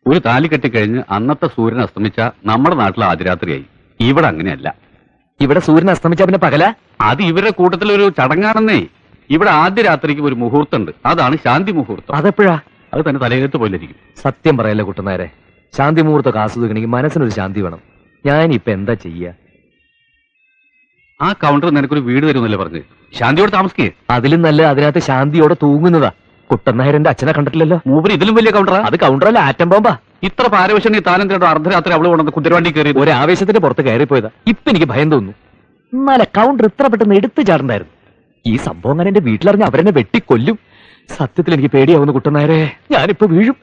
ഒരു താലി കെട്ടിക്കഴിഞ്ഞ് അന്നത്തെ സൂര്യൻ അസ്തമിച്ച നമ്മുടെ നാട്ടിൽ ആദ്യരാത്രിയായി. ഇവിടെ അങ്ങനെയല്ല. ഇവിടെ സൂര്യൻ അസ്തമിച്ച പിന്നെ പകല? അത് ഇവരുടെ കൂട്ടത്തിലൊരു ചടങ്ങാണെന്നേ. ഇവിടെ ആദ്യ രാത്രിക്ക് ഒരു മുഹൂർത്തമുണ്ട്, അതാണ് ശാന്തി മുഹൂർത്തം. അതെപ്പോഴാ? അത് തന്നെ തലയെഴുത്ത് പോലിരിക്കും. സത്യം പറയല്ലേ കുട്ടനായരെ, ശാന്തി മുഹൂർത്തം ആസ്വദിക്കണമെങ്കിൽ മനസ്സിനൊരു ശാന്തി വേണം. ഞാനിപ്പോ എന്താ ചെയ്യാ? ആ കൗണ്ടർ നിനക്കൊരു വീട് തരുമെന്നല്ലേ പറഞ്ഞ്, ശാന്തിയോട് താമസിക്കേ. അതിലും നല്ല അതിനകത്ത് ശാന്തിയോടെ തൂങ്ങുന്നതാ. കുട്ടനായരന്റെ അച്ഛനെ കണ്ടിട്ടില്ലല്ലോ. മൂപ്പര് ഇതിലും വലിയ കൗണ്ടറാ. അത് കൗണ്ടറല്ല, ആറ്റം ബോംബാ. ഇത്ര പാരവശ്യം താനെന്തിനോ അർദ്ധരാത്രി അവള് കൊണ്ടു കുതിരവണ്ടി കയറി ഒരു ആവേശത്തിന്റെ പുറത്ത് കയറിപ്പോയതാ. ഇപ്പൊ എനിക്ക് ഭയം തോന്നുന്നു. എന്നാലെ കൗണ്ടർ ഇത്ര പെട്ടെന്ന് എടുത്തു ചാടണ്ടായിരുന്നു. ഈ സംഭവം അങ്ങനെ എന്റെ വീട്ടിലറിഞ്ഞ് അവരെന്നെ വെട്ടിക്കൊല്ലും. സത്യത്തിൽ എനിക്ക് പേടിയാവുന്നു കുട്ടനായരെ, ഞാനിപ്പോ വീഴും.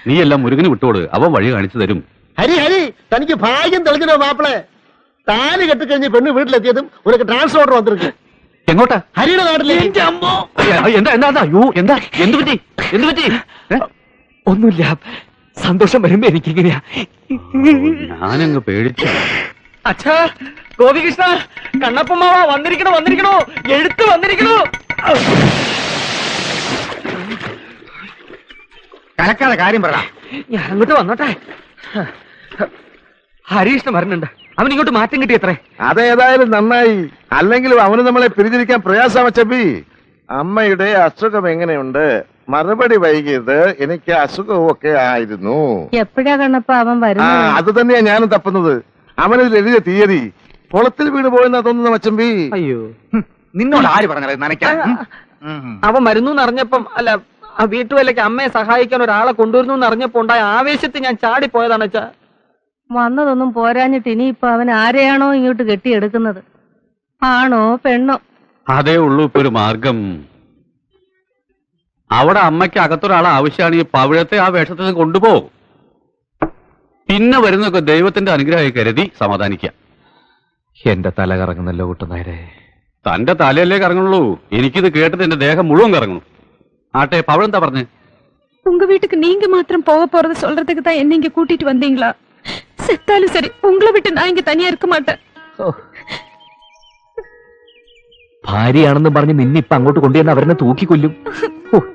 നീ എല്ലാം മുരുകന് വിട്ടോട്, അവൻ വഴി കാണിച്ചു തരും. ഹരി ഹരി, തനിക്ക് ഭാഗ്യം തെളിഞ്ഞോ മാപ്പിളെ? താലി കെട്ടിക്കഴിഞ്ഞ് പെണ്ണ് വീട്ടിലെത്തിയതും ഉനക്ക് ട്രാൻസ്ഫർ ഓർഡർ വന്നിരിക്കും. എങ്ങോട്ടാ? ഹരിയുടെ നാട്ടിലേക്ക്. എന്താ എന്താ അയ്യോ എന്താ എന്ത് പറ്റി എന്ത് പറ്റി? ഒന്നുമില്ല, സന്തോഷം വരുമ്പോ എനിക്കിങ്ങനെയാ. ഞാനങ്ങ് പേടിച്ചു. അച്ഛാ, ഗോപികൃഷ്ണ, കണ്ണപ്പമ്മാവ വന്നിരിക്കണോ വന്നിരിക്കണോ, എഴുത്ത് വന്നിരിക്കണോ. കലക്കാതെ കാര്യം പറ. ഞാൻ അങ്ങോട്ട് വന്നോട്ടെ. ഹരീഷ്ണ വരുന്നുണ്ട്, അവൻ ഇങ്ങോട്ട് മാറ്റം കിട്ടിയത്രേ. അതേതായാലും നന്നായി, അല്ലെങ്കിലും അവന് നമ്മളെ പിരിഞ്ഞിരിക്കാൻ പ്രയാസം. ചബി, അമ്മയുടെ അസുഖം എങ്ങനെയുണ്ട്? മറുപടി വൈകിയത് എനിക്ക് അസുഖവും ഒക്കെ ആയിരുന്നു. എപ്പോഴാ കണ്ണപ്പ അവൻ വരുന്നത്? അത് തന്നെയാ ഞാനും തപ്പുന്നത്. അവനിൽ എഴുതിയ തീയതി കുളത്തിൽ വീണ് പോയെന്നാ തോന്നുന്നു മച്ചമ്പി. അയ്യോ, നിന്നോട് ആര് പറഞ്ഞത് നനയ്ക്കാൻ? അവൻ വരുന്നു അറിഞ്ഞപ്പം, അല്ല ആ വീട്ടുവേലയ്ക്ക് അമ്മയെ സഹായിക്കാൻ ഒരാളെ കൊണ്ടുവരുന്നു അറിഞ്ഞപ്പോ ഉണ്ടായ ആവേശത്തിൽ ഞാൻ ചാടിപ്പോയതാണ് അച്ഛാ. വന്നതൊന്നും പോരാഞ്ഞിട്ട് ഇനിയിപ്പൊ അവൻ ആരെയാണോ ഇങ്ങോട്ട് കെട്ടിയെടുക്കുന്നത്, ആണോ പെണ്ണോ? അതേ ഉള്ളൂ ഇപ്പൊ ഒരു മാർഗം. അവിടെ അമ്മയ്ക്ക് അകത്തൊരാളെ ആവശ്യമാണ്. ഈ പവിഴത്തെ ആ വേഷത്തിൽ കൊണ്ടുപോകും. പിന്നെ വരുന്നൊക്കെ ദൈവത്തിന്റെ അനുഗ്രഹമായി കരുതി സമാധാനിക്കാം. എന്റെ തല കറങ്ങുന്നല്ലോ കുട്ടനായരെ. തന്റെ തലയല്ലേ കറങ്ങുള്ളൂ, എനിക്കിത് കേട്ടിട്ട് എന്റെ ദേഹം മുഴുവൻ കറങ്ങുന്നു. ആട്ടെ, പവിഴം എന്താ പറഞ്ഞേ? உங்க வீட்டுக்கு நீங்க மாத்திரம் போக போறது சொல்றதுக்கு தான் என்ன இங்க கூட்டிட்டு வந்தீங்களா? செத்தாலும் சரி, உங்களை விட்டு நான் இங்க தனியா இருக்க மாட்டேன். ഭാര്യയാണെന്ന് പറഞ്ഞ് നിന്നിപ്പൊ അങ്ങോട്ട് കൊണ്ടുവന്ന് അവരെന്നെ തൂക്കിക്കൊല്ലും.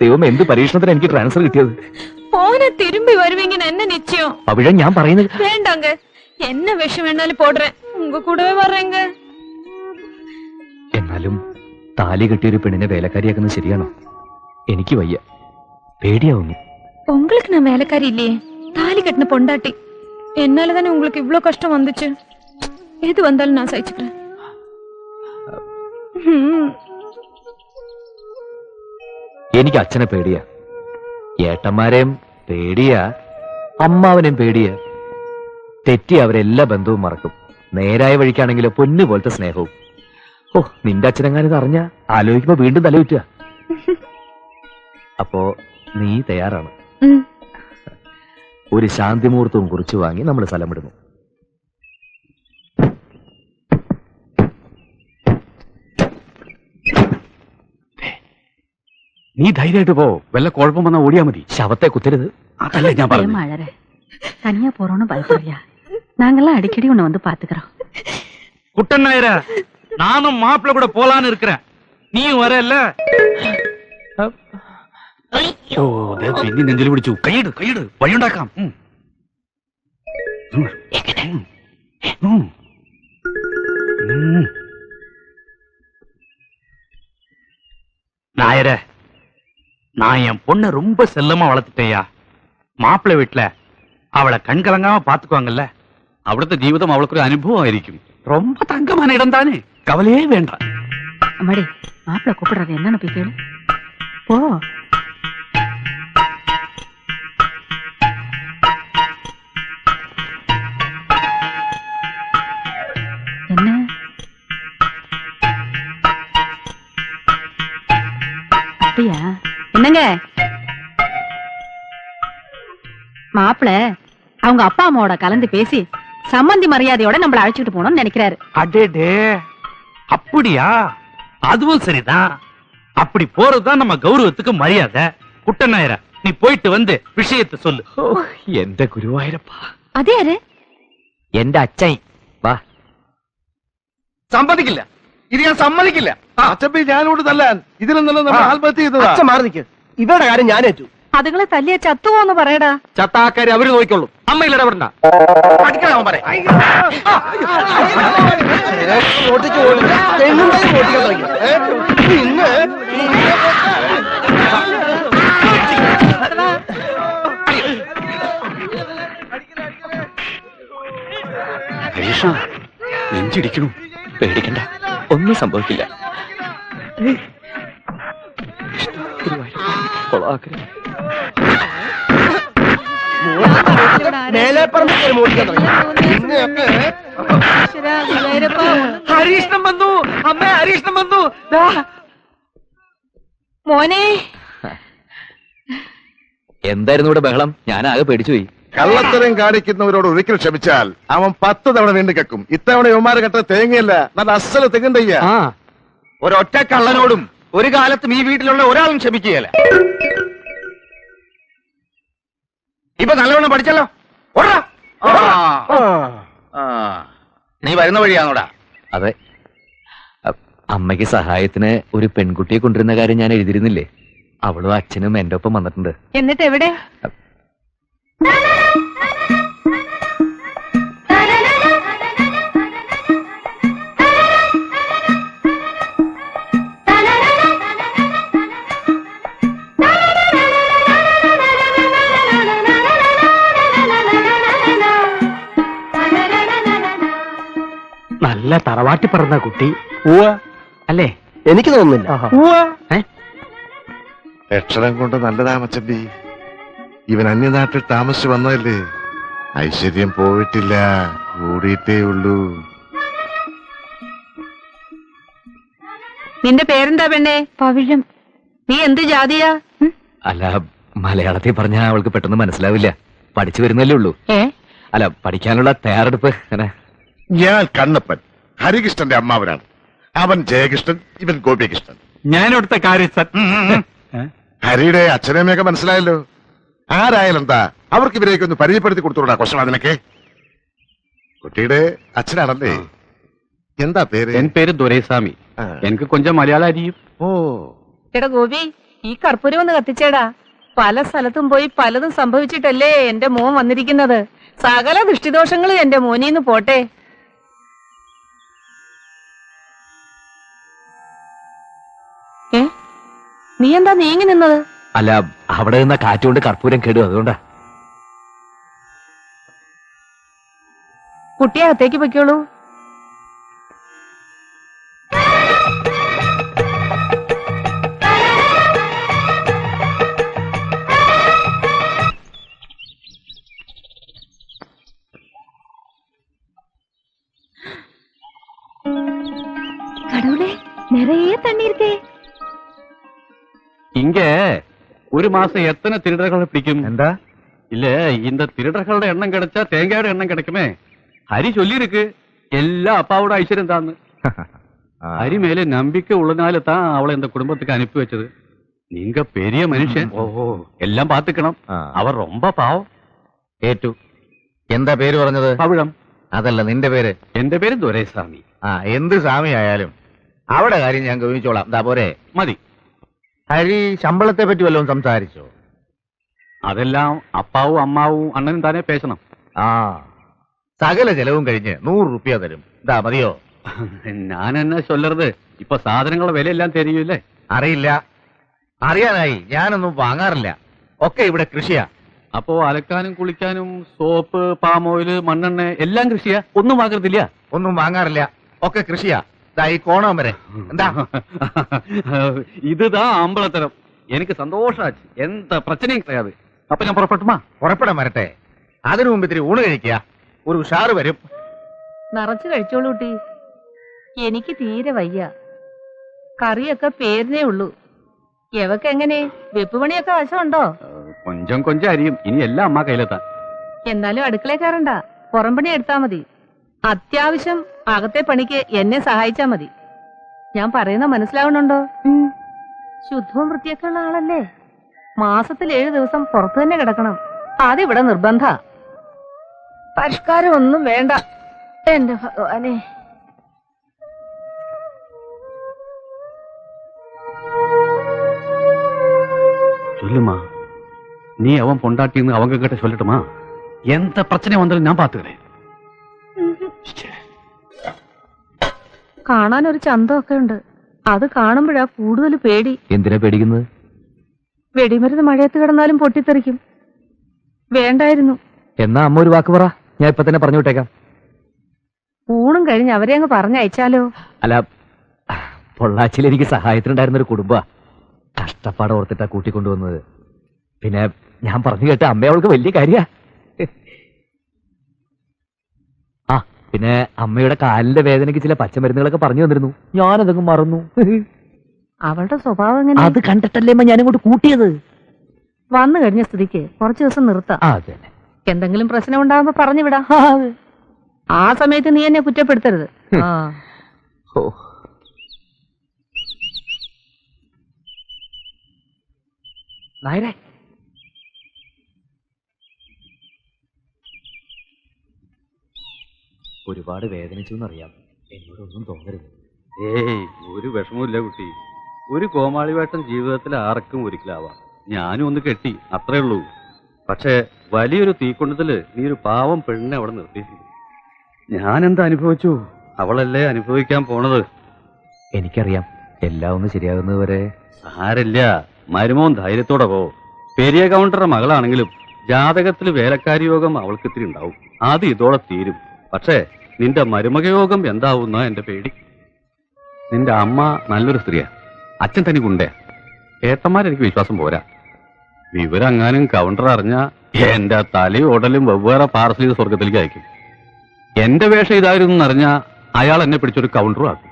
ദൈവം, എന്ത് പരീക്ഷണത്തിന് എനിക്ക് ട്രാൻസ്ഫർ കിട്ടിയത്. போன திரும்பி வருவீங்கன்னு என்ன நிச்சயம்? പവിഴം, ഞാൻ പറയുന്നത് வேண்டாங்க, என்ன விஷம் வேணாலும் போடுறேன், உங்க கூடவே வர்றேங்க. എന്നാലും താലി കെട്ടിയൊരു പെണ്ണിനെ വേലക്കാരിയാക്കുന്നത് ശരിയാണോ? എനിക്ക് വയ്യ, പേടിയാവുന്നു. உங்களுக்கு நான் வேலைக்காரி இல்லையே, தாலி கட்டின பொண்டாட்டி. என்னால தானே உங்களுக்கு இவ்ளோ கஷ்டம் வந்துச்சு. எது வந்தாலும் நான் சகிச்சுக்கிறேன். എനിക്ക് അച്ഛനെ പേടിയാ, ഏട്ടന്മാരെയും പേടിയാ, അമ്മാവനെയും പേടിയാ. തെറ്റി അവരെല്ലാ ബന്ധവും മറക്കും. നേരായ വഴിക്കാണെങ്കിലോ പൊന്നു പോലത്തെ സ്നേഹവും. ഓ, നിന്റെ അച്ഛനെങ്ങാനിത് അറിഞ്ഞ ആലോചിക്കുമ്പോ വീണ്ടും തലയുറ്റുക. അപ്പോ നീ തയ്യാറാണ്? ഒരു ശാന്തി മുഹൂർത്തവും കുറിച്ച് വാങ്ങി നമ്മൾ സ്ഥലം വിടുന്നു. നീ ധൈര്യമായിട്ട് പോ, വല്ല കുഴപ്പം വന്നാൽ ഓടിയാ മതി. ശവത്തെ കുത്തരുത്. അതല്ലേ ഞാൻ പറഞ്ഞു. மலர தனியா போறோம்னு பயப்படுறியா? நாங்கெல்லாம் அடிக்கடி உன்னை வந்து பாத்துக்கிறோம். குட்டன் நாயர, நானும் மாப்பிள்ள கூட போலான்னு இருக்கிறேன், நீயும் வரல? പിന്നെ നെഞ്ചിൽ പിടിച്ചു. കൈയിട് കൈയിട്, വഴിയുണ്ടാക്കാം. நாயர, நான் என் பொண்ணை ரொம்ப செல்லமா வளர்த்துட்டேயா. மாப்பிள்ளை வீட்டுல அவளை கண்கலங்காம பாத்துக்குவாங்கல்ல. അവിടുത്തെ ജീവിതം അവൾക്കൊരു അനുഭവമായിരിക്കും. ரொம்ப തങ്കமான ഇടം താനേ, കവലയേ വേണ്ട. அம்மாடி, மாப்பிள்ள கூப்பிடுறாரு, என்னன்னு போய் கேளு. போ. என்ன அப்படியா? என்னங்க மாப்பிள்ள அவங்க அப்பா அம்மாவோட கலந்து பேசி சம்மந்தி மரியாதையோட நம்மள அழைச்சிட்டு போகணும்னு நினைக்கிறாரு. அடேடே, அப்படியா? அதுவும் சரிதான். அப்படி போறதுதான் நம்ம கௌரவத்துக்கு மரியாதை. குட்டன் நாயர, நீ போயிட்டு வந்து விஷயத்தை சொல்லு. എന്റെ ഗുരുവായൂരപ്പ. அதே யாரு? എന്റെ അച്ഛൻ. വാ. സമ്മതിക്കില്ല, ഇത് ഞാൻ സമ്മതിക്കില്ല. അച്ചപ്പി, ഞാനോട് തല്ലാൻ ഇതിൽ നിന്നും നമ്മൾ ആത്മഹത്യ ചെയ്തതാ. അച്ഛൻ മാറി നിൽക്ക്, ഇവരുടെ കാര്യം ഞാൻ ഏറ്റു. അതുങ്ങളെ തല്ലിയ ചത്തുപോന്ന് പറയടാ. ചത്താക്കാരി അവര് നോക്കിക്കൊള്ളു. അമ്മയിൽ ഇടപെടണ്ട. പഠിക്കണം പറ. ഹരീഷ, നെഞ്ചിടിക്കണു. പേടിക്കണ്ട, ഒന്നും സംഭവിക്കില്ല. ഹരീഷ്ണം വന്നു അമ്മ, ഹരീഷ്ണം വന്നു. മോനെ, എന്തായിരുന്നു ഇവിടെ ബഹളം? ഞാൻ ആകെ പേടിച്ചുപോയി. കള്ളത്തരം കാണിക്കുന്നവരോട് ഒരിക്കൽ ക്ഷമിച്ചാൽ അവൻ 10 തവണ വീണ്ടും കക്കും. ഇത്തവണ യുവമാര് കെട്ട തേങ്ങയല്ല, നല്ല അസല് തെങ്ങുണ്ടയ്യ. ഒരൊറ്റ കള്ളനോടും ഒരു കാലത്തും ഈ വീട്ടിലുള്ള ഒരാളും ക്ഷമിക്കുകയല്ല. ഇപ്പൊ നല്ലവണ്ണം പഠിച്ചല്ലോ. നീ വരുന്ന വഴിയാണോടാ? അതെ. അമ്മയ്ക്ക് സഹായത്തിന് ഒരു പെൺകുട്ടിയെ കൊണ്ടുവരുന്ന കാര്യം ഞാൻ എഴുതിയിരുന്നില്ലേ? അവളും അച്ഛനും എന്റെ ഒപ്പം വന്നിട്ടുണ്ട്. എന്നിട്ട് എവിടെ? നല്ല തറവാട്ടി പറഞ്ഞ കുട്ടി അല്ലേ? എനിക്ക് തോന്നുന്നില്ല. ലക്ഷണം കൊണ്ട് നല്ലതാ മച്ചമ്പി. ഇവൻ അന്യനാട്ടിൽ താമസിച്ചു വന്നതല്ലേ. ഐശ്വര്യം പോയിട്ടില്ല, കൂടിയിട്ടേ ഉള്ളൂ. നിന്റെ പേരെന്താ പെണ്ണെ? പവിഴം. നീ എന്ത് ജാതിയാ? അല്ല, മലയാളത്തിൽ പറഞ്ഞാൽ അവൾക്ക് പെട്ടെന്ന് മനസ്സിലാവില്ല. പഠിച്ചു വരുന്നല്ലേ ഉള്ളൂ. അല്ല, പഠിക്കാനുള്ള തയ്യാറെടുപ്പ് അങ്ങനെ. ഞാൻ കണ്ണപ്പൻ, ഹരികൃഷ്ണന്റെ അമ്മാവനാണ്. അവൻ ജയകൃഷ്ണൻ, ഇവൻ ഗോപികൃഷ്ണൻ. ഞാനിവിടുത്തെ കാര്യസ്ഥൻ. ഹരിയുടെ അച്ഛനമ്മയൊക്കെ മനസ്സിലായല്ലോ. ആരായാലും എന്താ, അവർക്ക് ഇവരെയൊക്കെ ഒന്ന് പരിചയപ്പെടുത്തി കൊടുത്തോടാ ക്വസ്റ്റൻ. അതിനൊക്കെ കുട്ടിയുടെ അച്ഛനാണല്ലേ? എന്താ പേര്? എൻ പേര് ദുരൈസ്വാമി. എനിക്ക് കൊഞ്ചം മലയാളം അറിയും. ഓ, എടാ ഗോപി, ഈ കർപ്പൂരം ഒന്ന് കത്തിച്ചേടാ. പല സ്ഥലത്തും പോയി പലതും സംഭവിച്ചിട്ടല്ലേ എന്റെ മോൻ വന്നിരിക്കുന്നത്. സകല ദൃഷ്ടിദോഷങ്ങളും എന്റെ മോനീന്ന് പോട്ടെ. നീ എന്താ നീങ്ങി നിന്നത്? അല്ല, അവിടെ നിന്ന കാറ്റുകൊണ്ട് കർപ്പൂരം കേടും, അതുകൊണ്ടാ. കുട്ടിയെ അകത്തേക്ക് പൊയ്ക്കോളൂ. கடவுளே, நிறைய தண்ணி இருக்கே. இங்க ஒரு மாசம் எத்தனை திருடர்களை பிடிக்கும்? എന്താ? இல்ல, இந்த திருடர்களோட எண்ணம் கிடைச்சா தேங்காயோட எண்ணம் கிடைக்குமே. ஹரி சொல்லி இருக்கு எல்லா அப்பாவோட ஐஸ்வர்யம் தான்னு. ஹரி மேல நம்பிக்கை உள்ளனால தான் அவளை இந்த குடும்பத்துக்கு அனுப்பி வச்சது. நீங்க பெரிய மனுஷன், எல்லாம் பாத்துக்கணும். അവർ ரொம்ப പാവം. ഏറ്റു. എന്താ പേര് പറഞ്ഞത്? പവിഴം. അതല്ല, നിന്റെ പേര്? എന്റെ പേര് ദുരൈസ്വാമി. എന്ത് സ്വാമി ആയാലും അവിടെ കാര്യം ഞാൻ ഗവിച്ചോളാം. എന്താ പോരെ? മതി. ഹരി ശമ്പളത്തെ പറ്റി വല്ലതും സംസാരിച്ചോ? അതെല്ലാം അപ്പാവും അമ്മാവും അണ്ണനും താനേ പേശണം. സകല ചെലവും കഴിഞ്ഞ് 100 രൂപ തരും. ഇതാ മതിയോ? ഞാൻ എന്നെ ചൊല്ലരുത്. ഇപ്പൊ സാധനങ്ങളുടെ വിലയെല്ലാം തെരിയൂല്ലേ? അറിയില്ല. അറിയാനായി ഞാനൊന്നും വാങ്ങാറില്ല. ഒക്കെ ഇവിടെ കൃഷിയാ. അപ്പോ അലക്കാനും കുളിക്കാനും സോപ്പ്, പാം ഓയില്, മണ്ണെണ്ണ എല്ലാം കൃഷിയാ? ഒന്നും വാങ്ങരുതില്ല? ഒന്നും വാങ്ങാറില്ല, ഒക്കെ കൃഷിയാ. ഈ കോണം വരെ. എന്താ? ഇതാ അമ്പലത്തരം. എനിക്ക് സന്തോഷാச்சு. എന്താ പ്രശ്നം கிடையாது. അപ്പൊ ഞാൻ പുറപ്പെട്ടുമാ? പുറപ്പെടാൻ വരട്ടെ. അതിനു മുമ്പ് ഇത്തിരി ഊണ് കഴിക്കുക. ഒരു ഉഷാറ് വരും. നിറച്ചു കഴിച്ചോളൂ കുട്ടി. എനിക്ക് തീരെ വയ്യ. കറിയൊക്കെ പേരിനേ ഉള്ളൂ. എവക്കെങ്ങനെ വെപ്പ് പണിയൊക്കെ വശമുണ്ടോ? കൊഞ്ചം കൊഞ്ചം അരിയും. ഇനി എല്ലാം അമ്മ കയ്യിലെത്താ. എന്നാലും അടുക്കളയിൽ കയറണ്ട, പുറം പണി എടുത്താ മതി. അത്യാവശ്യം അകത്തെ പണിക്ക് എന്നെ സഹായിച്ചാ മതി. ഞാൻ പറയുന്ന മനസ്സിലാവണുണ്ടോ? ശുദ്ധവും വൃത്തിയൊക്കെ ഉള്ള ആളല്ലേ? മാസത്തിൽ 7 ദിവസം പുറത്തു തന്നെ കിടക്കണം. അതിവിടെ നിർബന്ധ. പരിഷ്കാരം ഒന്നും വേണ്ട. എന്റെ ഭഗവാനെ. ചൊല്ലുമാ. நீ அவன் பொண்டாட்டின்னு அவங்க கிட்ட சொல்லட்டுமா? எந்த பிரச்சனை வந்தாலும் ഞാൻ പാത്തുകളെ. കാണാൻ ഒരു ചന്തമൊക്കെ ഉണ്ട്. അത് കാണുമ്പോഴാ കൂടുതൽ പേടി. എന്തിനാ പേടിക്കുന്നത്? വെടിമരുന്ന് മഴയത്ത് കിടന്നാലും പൊട്ടിത്തെറിക്കും. വേണ്ടായിരുന്നു. എന്നാ അമ്മ ഒരു വാക്ക് പറ, ഞാൻ ഇപ്പൊ തന്നെ പറഞ്ഞു വിട്ടേക്കാം. ഊണും കഴിഞ്ഞ് അവരെ അങ്ങ് പറഞ്ഞയച്ചാലോ? അല്ല, പൊള്ളാച്ചിയിൽ എനിക്ക് സഹായത്തിനുണ്ടായിരുന്ന ഒരു കുടുംബ കഷ്ടപ്പാട് ഓർത്തിട്ടാ കൂട്ടിക്കൊണ്ടുവന്നത്. പിന്നെ ഞാൻ പറഞ്ഞു കേട്ട അമ്മ അവൾക്ക് വലിയ കാര്യ. ആ പിന്നെ അമ്മയുടെ കാലിന്റെ വേദനയ്ക്ക് ചില പച്ചമരുന്നുകളൊക്കെ പറഞ്ഞു തന്നിരുന്നു. ഞാനതൊക്കെ മറന്നു. അവളുടെ സ്വഭാവം എങ്ങനെ? അത് കണ്ടിട്ടല്ലേ അമ്മ ഞാനിങ്ങോട്ട് കൂട്ടിയത്. വന്നു കഴിഞ്ഞ സ്ഥിതിക്ക് കുറച്ചു ദിവസം നിർത്താം. അതെ. എന്തെങ്കിലും പ്രശ്നം ഉണ്ടാകുമ്പോ പറഞ്ഞു വിടാം. ആ സമയത്ത് നീ എന്നെ കുറ്റപ്പെടുത്തരുത്. ആ ഓ, നായരെ, ഒരുപാട് വേദനിച്ചു എന്നറിയാം. എന്നോടൊന്നും തോന്നരുത്. ഏയ് ഒരു വിഷമമില്ല കുട്ടി. ഒരു കോമാളി വേട്ടം ജീവിതത്തിൽ ആർക്കും ഒരിക്കലാവാം. ഞാനും ഒന്ന് കെട്ടി, അത്രേ ഉള്ളൂ. പക്ഷെ വലിയൊരു തീക്കൊണ്ടതില് നീ ഒരു പാവം പെണ്ണിനെ അവിടെ നിർത്തിയിട്ടുണ്ട്. ഞാൻ എന്താ അനുഭവിച്ചു, അവളല്ലേ അനുഭവിക്കാൻ പോണത്. എനിക്കറിയാം, എല്ലാം ഒന്ന് ശരിയാകുന്നത് വരെ. സാരില്ല, മരുമോൻ ധൈര്യത്തോടെ പോ. പെരിയ കൗണ്ടറുടെ മകളാണെങ്കിലും ജാതകത്തിൽ വേലക്കാരി യോഗം അവൾക്ക് ഇത്തിരി ഉണ്ടാവും. അത് ഇതോടെ തീരും. പക്ഷേ നിന്റെ മരുമക യോഗം എന്താവുന്ന എന്റെ പേടി. നിന്റെ അമ്മ നല്ലൊരു സ്ത്രീയാ, അച്ഛൻ തനിക്കുണ്ടേ. ഏട്ടന്മാരെനിക്ക് വിശ്വാസം പോരാ. വിവരങ്ങാനും കൗണ്ടർ അറിഞ്ഞ എന്റെ തലയും ഉടലും വെവ്വേറെ പാർസൽ ചെയ്ത് സ്വർഗത്തിലേക്ക് അയക്കും. എന്റെ വേഷം ഇതായിരുന്നു എന്നറിഞ്ഞ അയാൾ എന്നെ പിടിച്ചൊരു കൗണ്ടറും ആക്കും.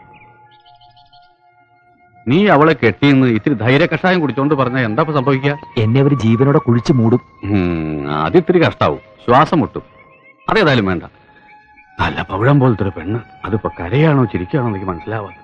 നീ അവളെ കെട്ടിയെന്ന് ഇത്തിരി ധൈര്യ കഷായം കുടിച്ചോണ്ട് പറഞ്ഞാൽ എന്താ സംഭവിക്കുക? എന്നെ അവർ ജീവനോടെ കുഴിച്ചു മൂടും. അതിത്തിരി കഷ്ടാവും, ശ്വാസം മുട്ടും. അതേതായാലും വേണ്ട. നല്ല പവിഴം പോലത്തെ ഒരു പെണ്ണ്, അതിപ്പോ കരയാണോ ചിരിക്കുകയാണോ എനിക്ക് മനസ്സിലാവാതെ.